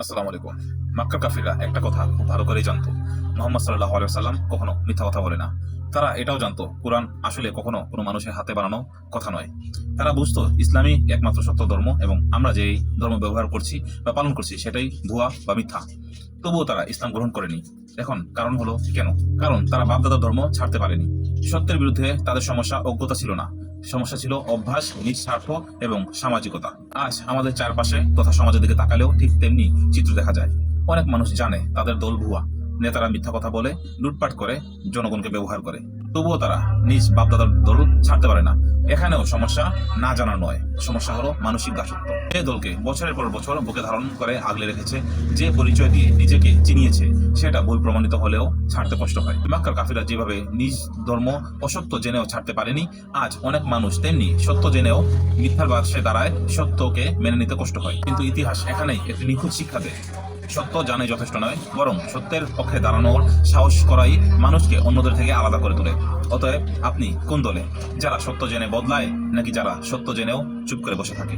আসসালামু আলাইকুম। মক্কার কাফিররা একটা কথা খুব ভালো করেই জানতো, মুহাম্মদ সাল্লাল্লাহু আলাইহি ওয়াসাল্লাম কখনো মিথ্যা কথা বলে না। তারা এটাও জানতো কুরআন আসলে কখনো কোনো মানুষের হাতে বানানো কথা নয়। তারা বুঝতো ইসলামই একমাত্র সত্য ধর্ম এবং আমরা যেই ধর্ম ব্যবহার করছি বা পালন করছি সেটাই ভুয়া বা মিথ্যা। তবুও তারা ইসলাম গ্রহণ করেনি। এখন কারণ হলো কেন? কারণ তারা বাপদাদার ধর্ম ছাড়তে পারেনি। সত্যের বিরুদ্ধে তাদের সমস্যা অজ্ঞতা ছিল না, সমস্যা ছিল অভ্যাস, নিজ স্বার্থ এবং সামাজিকতা। আজ আমাদের চারপাশে তথা সমাজের দিকে তাকালেও ঠিক তেমনি চিত্র দেখা যায়। অনেক মানুষ জানে তাদের দল ভুয়া, নেতারা মিথ্যা কথা বলে, লুটপাট করে, জনগণকে ব্যবহার করে, তবুও তারা নিজ বাপদাদার দল ছাড়তে পারে না। এখানেও সমস্যা না জানা নয়, সমস্যা হলো মানসিক দাসত্ব। যে দলকে বছরের পর বছর বুকে ধারণ করে আগলে রেখেছে, যে পরিচয় দিয়ে নিজেকে চিনিয়েছে, সেটা ভুল প্রমাণিত হলেও ছাড়তে কষ্ট হয়। মক্কার কাফিররা যেভাবে নিজ ধর্ম অসত্য জেনেও ছাড়তে পারেনি, আজ অনেক মানুষ তেমনি সত্য জেনেও মিথ্যার বাসে দাঁড়ায়, সত্যকে মেনে নিতে কষ্ট হয়। কিন্তু ইতিহাস এখানেই একটি নিখুঁত শিক্ষা দেয়, সত্য জানাই যথেষ্ট নয়, বরং সত্যের পক্ষে দাঁড়ানোর সাহস করাই মানুষকে অন্যদের থেকে আলাদা করে তোলে। অতএব আপনি কোন দলে? যারা সত্য জেনে বদলায়, নাকি যারা সত্য জেনেও চুপ করে বসে থাকে?